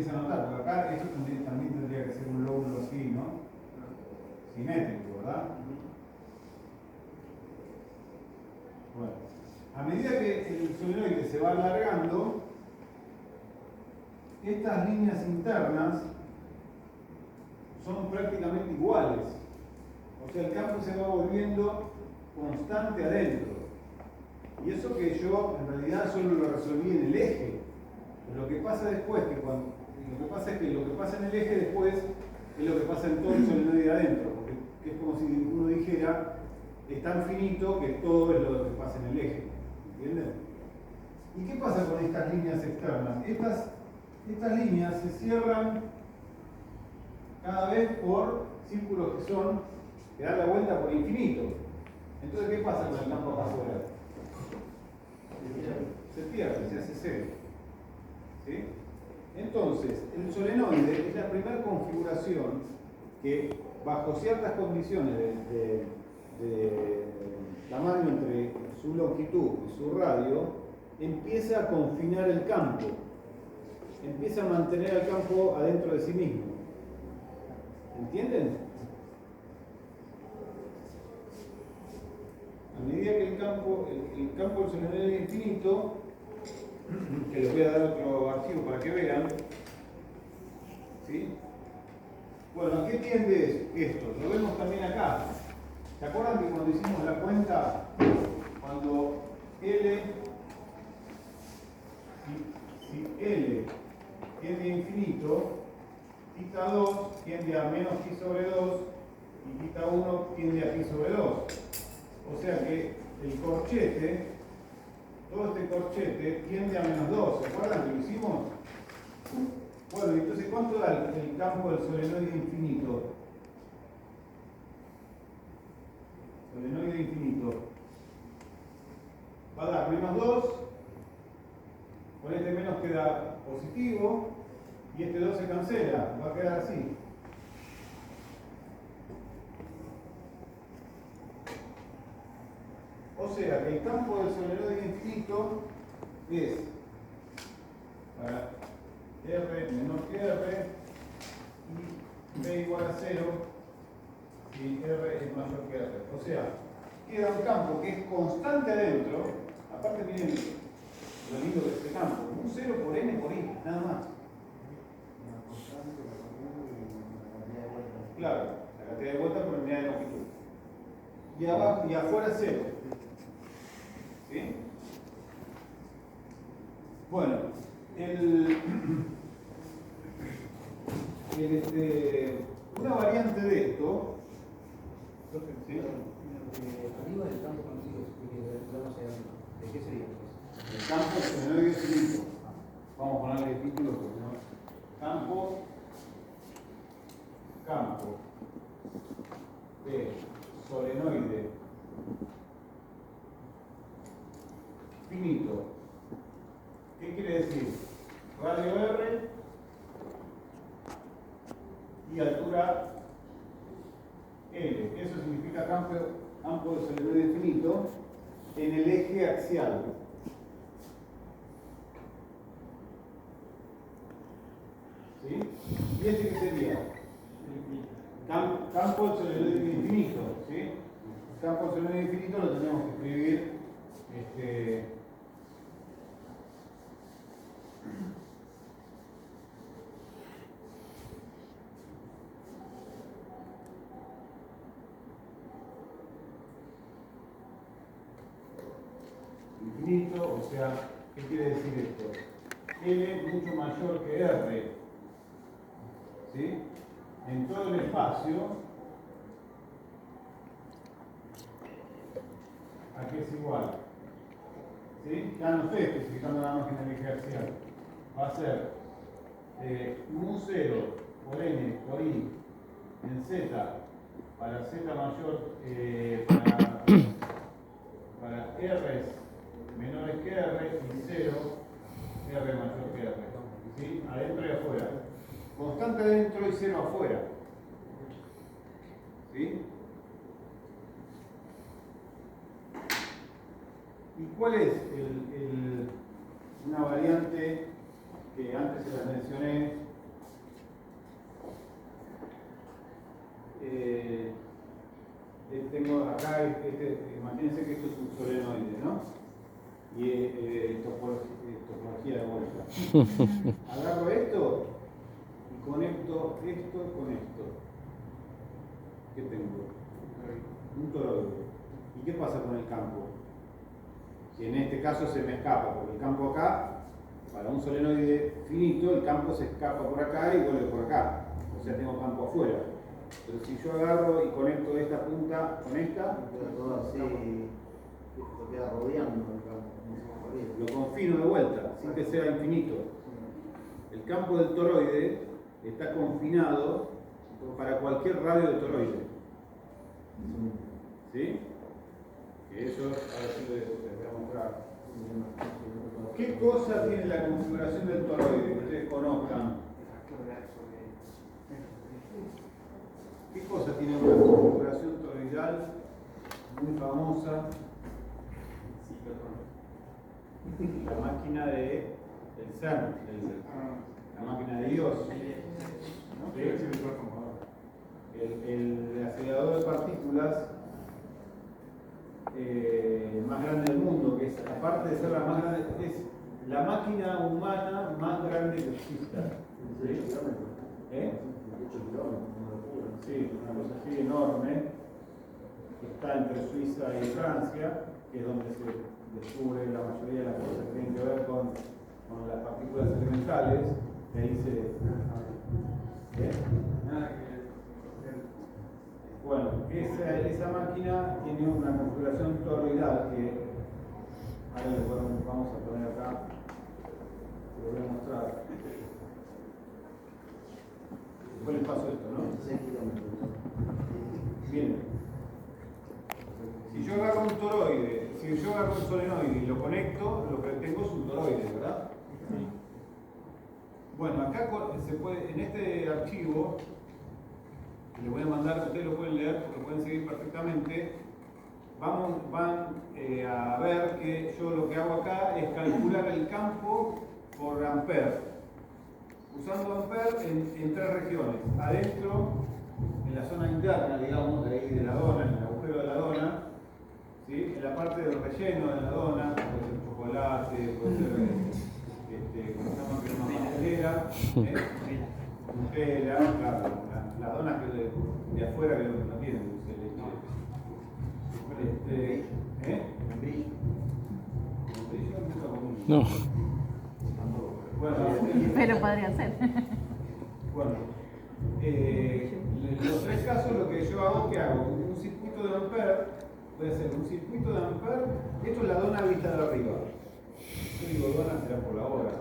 empieza a notar, porque acá esto también tendría que ser un lóbulo así, ¿no? Simétrico, ¿verdad? Bueno, a medida que el solenoide se va alargando, estas líneas internas son prácticamente iguales. O sea, el campo se va volviendo constante adentro. Y eso que yo en realidad solo lo resolví en el eje. Pero lo que pasa después, lo que pasa es que lo que pasa en el eje después es lo que pasa en todo el solenoide adentro. Porque es como si uno dijera, es tan finito que todo es lo que pasa en el eje. ¿Entienden? ¿Y qué pasa con estas líneas externas? Estas líneas se cierran cada vez por círculos que dan la vuelta por infinito. Entonces, ¿qué pasa con el campo acá afuera? Se pierde, se hace cero. ¿Sí? Entonces, el solenoide es la primera configuración que, bajo ciertas condiciones de tamaño entre su longitud y su radio, empieza a confinar el campo, empieza a mantener el campo adentro de sí mismo. ¿Entienden? A medida que el campo del solenoide es infinito, que les voy a dar otro archivo para que vean, ¿sí? Bueno, ¿a qué tiende esto? Lo vemos también acá. ¿Se acuerdan que cuando hicimos la cuenta, cuando L, si L tiende a infinito, θ 2 tiende a menos pi sobre 2 y θ 1 tiende a pi sobre 2. O sea que el corchete, todo este corchete tiende a menos 2. ¿Se acuerdan que lo hicimos? Bueno, entonces, ¿cuánto da el campo del solenoide infinito? Solenoide infinito. Va a dar menos 2. Con este menos queda positivo. Y este 2 se cancela. Va a quedar así. O sea que el campo del solenoide infinito es para R menor que R y B igual a 0 y R es mayor que R. O sea, queda un campo que es constante adentro. Aparte, miren lo lindo de este campo: un 0 por N por I, nada más. Claro, la cantidad de vueltas por unidad de longitud. Y abajo y afuera 0. ¿Sí? Bueno, una variante de esto, ¿sí? Arriba del campo conocido, ¿de qué sería? El campo solenoide infinito. Vamos a ponerle título porque no. Campo de solenoide finito. ¿Qué quiere decir? Radio R y altura L. Eso significa campo de solenoide finito en el eje axial. ¿Sí? ¿Y este qué sería? Campo del solenoide infinito. ¿Sí? El campo del solenoide infinito lo tenemos que escribir infinito, o sea, ¿qué quiere decir esto? L mucho mayor que R, ¿sí? En todo el espacio, ¿a qué es igual? ¿Sí? Ya no estoy especificando nada más que en el eje axial. Va a ser mu 0 por N por I en Z para Z mayor para R menores que R y 0 R mayor que R. ¿Sí? Adentro y afuera. Constante adentro y 0 afuera. ¿Sí? ¿Y cuál es una variante que antes se las mencioné Agarro esto y conecto esto con esto. ¿Qué tengo? Un toroide. ¿Y qué pasa con el campo? Si en este caso se me escapa, porque el campo acá, para un solenoide finito, el campo se escapa por acá y vuelve por acá. O sea, tengo campo afuera. Pero si yo agarro y conecto esta punta con esta, lo queda rodeando el campo. lo confino de vuelta, sin que sea infinito. El campo del toroide está confinado para cualquier radio de toroide. ¿Sí? Que eso, a ver si les voy a mostrar. ¿Qué cosa tiene la configuración del toroide que ustedes conozcan? ¿Qué cosa tiene una configuración toroidal muy famosa? La máquina del CERN, la máquina de Dios. ¿No? El acelerador de partículas más grande del mundo, que es, aparte de ser la más grande, es la máquina humana más grande que exista. ¿Sí? Sí, una cosa así enorme, que está entre Suiza y Francia, que es donde se descubre la mayoría de las cosas que tienen que ver con las partículas elementales, que ahí bueno, esa máquina tiene una configuración toroidal que ahora vamos a poner acá, te lo voy a mostrar. Después les paso esto, ¿no? Bien. Si yo agarro un toroide, si yo agarro un solenoide y lo conecto, lo que tengo es un toroide, ¿verdad? Sí. Bueno, acá se puede, en este archivo, que les voy a mandar, ustedes lo pueden leer porque lo pueden seguir perfectamente, van a ver que yo lo que hago acá es calcular el campo por ampere. Usando ampere en tres regiones. Adentro, en la zona interna, digamos, de ahí de la dona, en el agujero de la dona, ¿sí? En la parte del relleno de la dona, puede ser chocolate, puede ser como se llama, crema pastelera, Nutella, claro, las donas que de afuera que no tienen dulce de leche. No. Bueno, pero podría ser. Bueno, en los tres casos lo que yo hago, ¿qué hago? Un circuito de ampere, puede ser un circuito de ampere, esto es la dona vista de arriba. Yo digo dona será por la hora.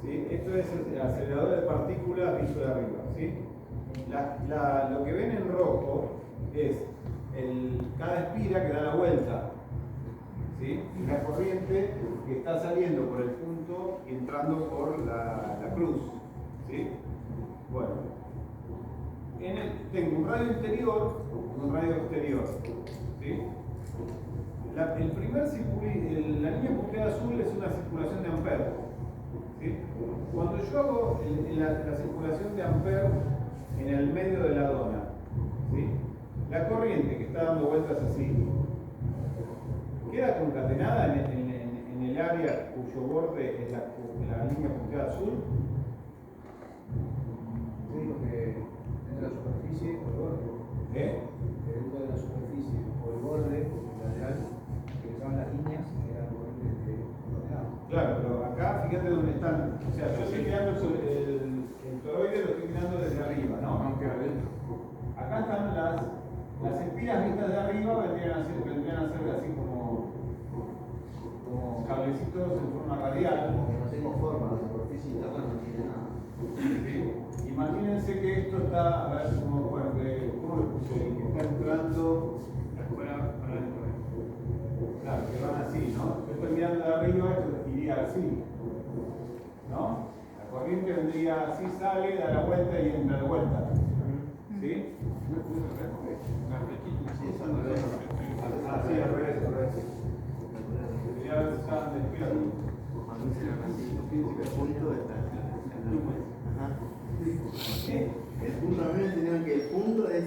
¿Sí? Esto es el acelerador de partículas visto de arriba. ¿Sí? Lo que ven en rojo es cada espira que da la vuelta. ¿Sí? La corriente que está saliendo por el punto y entrando por la cruz. ¿Sí? Bueno, tengo un radio interior y un radio exterior. ¿Sí? La línea punteada azul es una circulación de ampere. ¿Sí? Cuando yo hago la circulación de ampere en el medio de la dona, ¿sí? La corriente que está dando vueltas así, queda concatenada en el área cuyo borde es la línea punteada azul. Digo que entre la superficie o el borde. Que dentro de la superficie o el borde lateral, que son las líneas, eran corrientes de ordenado. Claro, pero acá fíjate dónde están. O sea, yo estoy mirando el toroide, lo estoy mirando desde arriba, ¿no? Acá están las espiras vistas de arriba, vendrían a ser así como cablecitos en forma radial. No tengo forma, la superficie interna no tiene nada. ¿Sí? Imagínense que esto está, a ver cómo lo puse, que está entrando para adentro. Claro, que van así, ¿no? Yo estoy mirando de arriba, esto iría así, ¿no? La corriente vendría así, sale, da la vuelta y entra de vuelta. ¿Sí? Sí, es al revés. Así, al revés, al revés. Debería haber estado despierto. Cuando hicieron así, el punto está el punto también entendieron que el punto es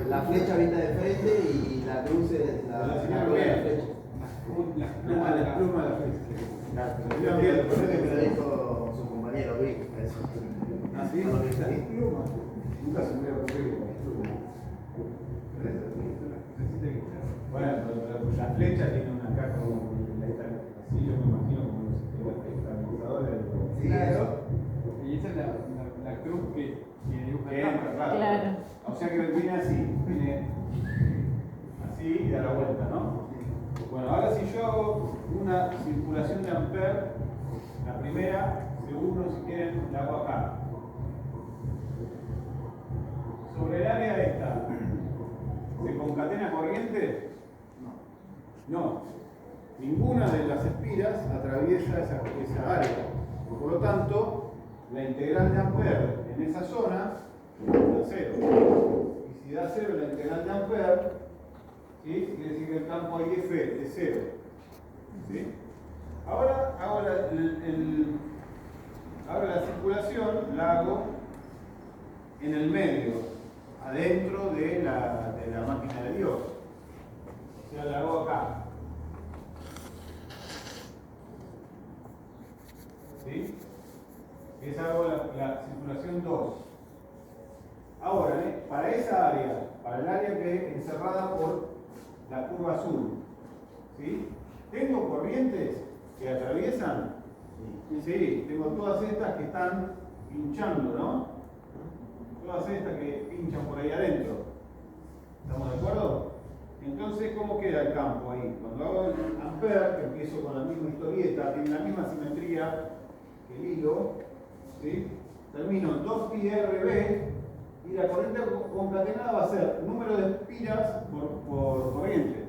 la flecha vista de frente y la cruz es la flecha. La pluma de la flecha. Claro, pero dijo ¿Ah, sí? Nunca se me hubiera ocurrido. Bueno, pero la flecha tiene una caja como así, yo me imagino como los estabilizadores. Sí, claro. Y esa es la cruz que dibuja el entra, campo. Claro. O sea que viene así, viene así y da la vuelta, ¿no? Bueno, ahora si yo hago una circulación de Ampère, la primera, seguro si quieren, la hago acá. Sobre el área esta, ¿se concatena corriente? No. Ninguna de las espiras atraviesa esa área. Por lo tanto, la integral de Ampère en esa zona da 0. Y si da 0 la integral de Ampère, ¿sí? Quiere decir que el campo ahí es 0. ¿Sí? Ahora la circulación la hago en el medio, adentro de la máquina de Dios. O sea, la hago acá. ¿Sí? Esa hago la circulación 2. Ahora, para esa área, para el área que es encerrada por la curva azul, ¿sí? ¿Tengo corrientes que atraviesan? Sí, tengo todas estas que están pinchando, ¿no? Todas estas que pinchan por ahí adentro. ¿Estamos de acuerdo? Entonces, ¿cómo queda el campo ahí? Cuando hago el Ampère, que empiezo con la misma historieta, tiene la misma simetría que el hilo, ¿sí? Termino 2πRB y la corriente concatenada va a ser número de espiras por corriente,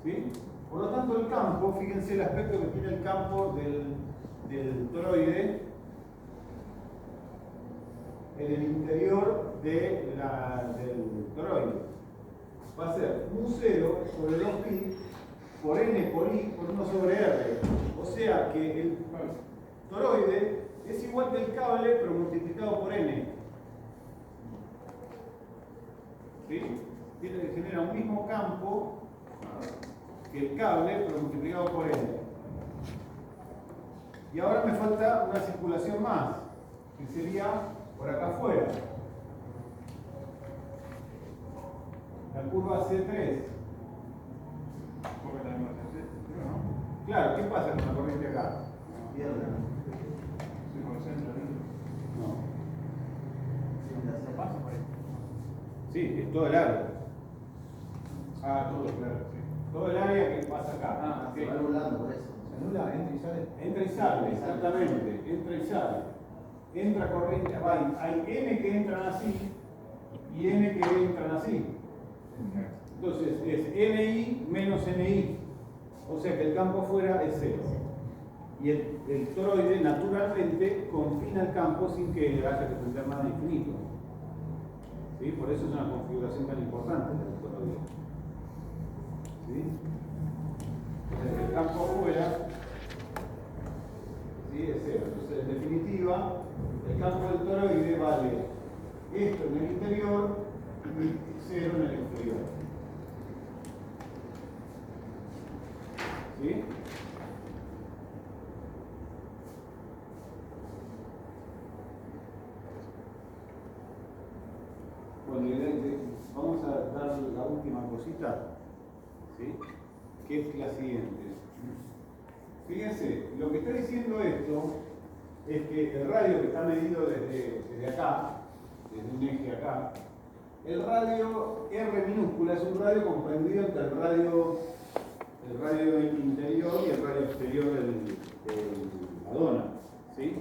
¿sí? Por lo tanto, el campo, fíjense el aspecto que tiene el campo del toroide en el interior del toroide. Va a ser mu0 sobre 2pi por n por i por 1 sobre r. O sea que el toroide es igual que el cable pero multiplicado por n. ¿Sí? Genera un mismo campo que el cable pero multiplicado por n. Y ahora me falta una circulación más, que sería por acá afuera. La curva C3. Claro, ¿qué pasa con la corriente acá? Pierde. Se concentra dentro. No. Sí, Pasa por ahí. Sí, es todo el área. Ah, todo, claro, sí. Todo el área que pasa acá. Ah, Se va volando por eso. Se anula, entra y sale. Entra y sale, exactamente. Entra y sale. Entra corriente. Hay N que entran así y N que entran así. Entonces es NI menos NI. O sea que el campo afuera es 0. Y el toroide naturalmente confina el campo sin que haya que tener nada infinito. ¿Sí? Por eso es una configuración tan importante del toroide. ¿Sí? Entonces el campo afuera, ¿sí? Es 0. Entonces en definitiva el campo del toroide vale esto en el interior y 0 en el exterior. ¿Sí? Bueno, vamos a dar la última cosita, ¿sí? Que es la siguiente. Fíjense, lo que está diciendo esto es que el radio que está medido desde acá, desde un eje acá, el radio R minúscula es un radio comprendido entre el radio interior y el radio exterior de la dona, ¿sí?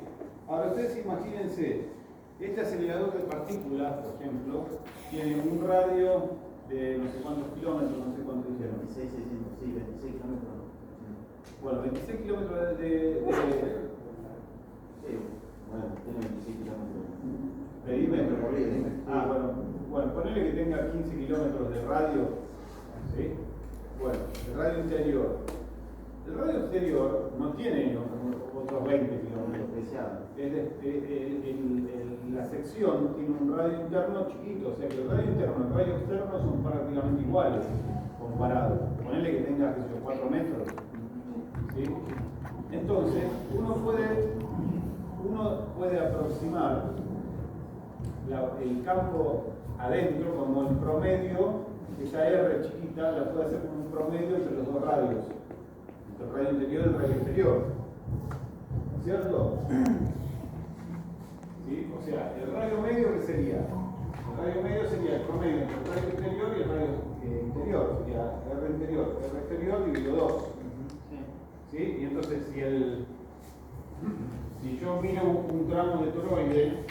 Ahora ustedes imagínense, este acelerador de partículas, por ejemplo, tiene un radio de no sé cuántos kilómetros, no sé cuánto dijeron. 26, 600, sí, 26 kilómetros. Bueno, 26 kilómetros Sí, bueno, tiene 26 kilómetros. perímetro. Recorrido. Ah, bueno, ponele que tenga 15 kilómetros de radio, ¿sí? Bueno, el radio interior. El radio exterior no tiene otros 20 kilómetros. Especial. La sección tiene un radio interno chiquito, o sea que el radio interno y el radio externo son prácticamente iguales comparados. Ponele que tenga 4 metros. ¿Sí? Entonces, uno puede uno puede aproximar el campo adentro como el promedio, esa R chiquita la puede hacer como un promedio entre los dos radios, entre el radio interior y el radio exterior. ¿No es cierto? ¿Sí? O sea, el radio medio, ¿qué sería? El radio medio sería el promedio entre el radio exterior y el radio interior, sería R interior, R exterior dividido 2. ¿Sí? Y entonces si yo miro un tramo de toroide,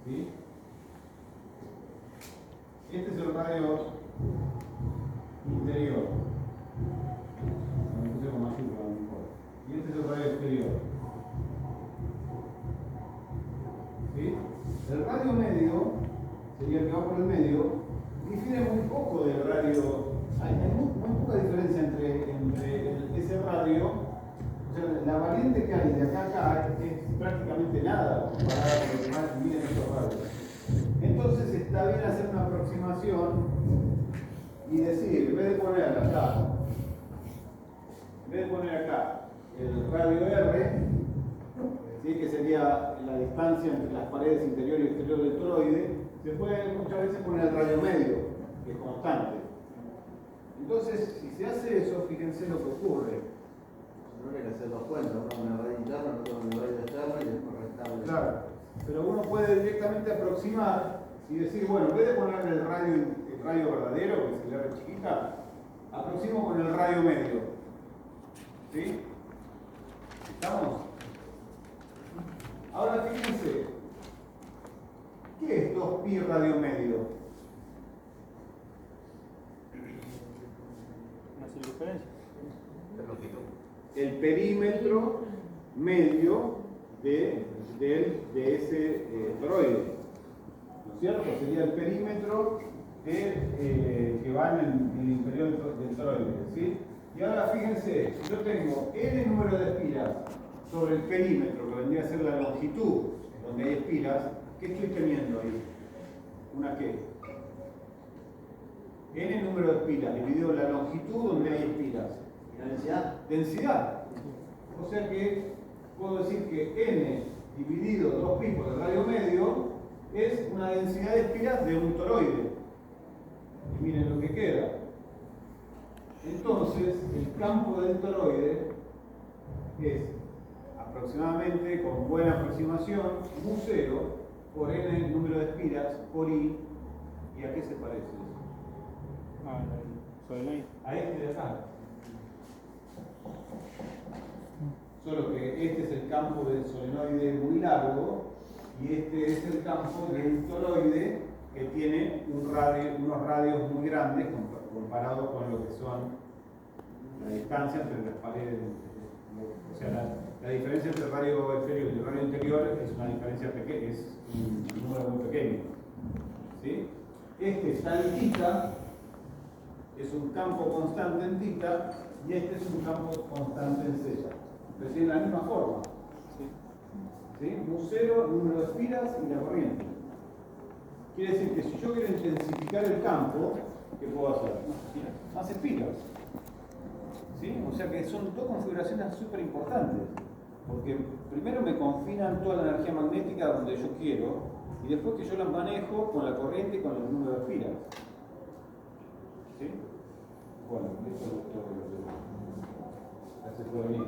¿sí? Este es el radio interior. Me puse con mayúscula, no importa. Y este es el radio exterior. ¿Sí? El radio medio sería el que va por el medio, difiere muy poco del radio. Hay muy poca diferencia entre ese radio. O sea, la variante que hay de acá a acá es prácticamente nada comparada con lo que más miden estos radios. Entonces está bien hacer una aproximación y decir, en vez de poner acá el radio R, ¿sí? Que sería la distancia entre las paredes interior y exterior del toroide, se puede muchas veces poner el radio medio, que es constante. Entonces, si se hace eso, fíjense lo que ocurre. No hay que hacer dos cuentas, uno con el radio interno, otro con el radio externo y después restarle. Claro, pero uno puede directamente aproximar y decir, bueno, en vez de poner el radio verdadero, que es el R chiquita, aproximo con el radio medio. ¿Sí? ¿Estamos? Ahora fíjense, ¿qué es 2pi radio medio? Una circunferencia. El perímetro medio de ese toroide. ¿No es cierto? Sería el perímetro que va en el interior del toroide. ¿Sí? Y ahora fíjense, si yo tengo n número de espiras sobre el perímetro, que vendría a ser la longitud donde hay espiras, ¿qué estoy teniendo ahí? ¿Una qué? N número de espiras dividido la longitud donde hay espiras. ¿La densidad? Densidad. O sea que puedo decir que n dividido 2pi por el radio medio es una densidad de espiras de un toroide. Y miren lo que queda. Entonces, el campo del toroide es aproximadamente, con buena aproximación, mu0 por n número de espiras por i. ¿Y a qué se parece eso? Solenoide. A este de acá. Solo que este es el campo del solenoide muy largo y este es el campo del toroide que tiene unos radios muy grandes comparado con lo que son la distancia entre las paredes. O sea, la diferencia entre el radio exterior y el radio interior es una diferencia pequeña, es un número muy pequeño. ¿Sí? Este está en θ, es un campo constante en θ, y este es un campo constante en z. Pero tiene la misma forma. ¿Sí? mu0, número de espiras y la corriente. Quiere decir que si yo quiero intensificar el campo, ¿qué puedo hacer? Más espiras. ¿Sí? O sea que son dos configuraciones súper importantes. Porque primero me confinan toda la energía magnética donde yo quiero, y después que yo las manejo con la corriente y con el número de espiras. ¿Sí? Bueno, esto es todo lo que hace por venir.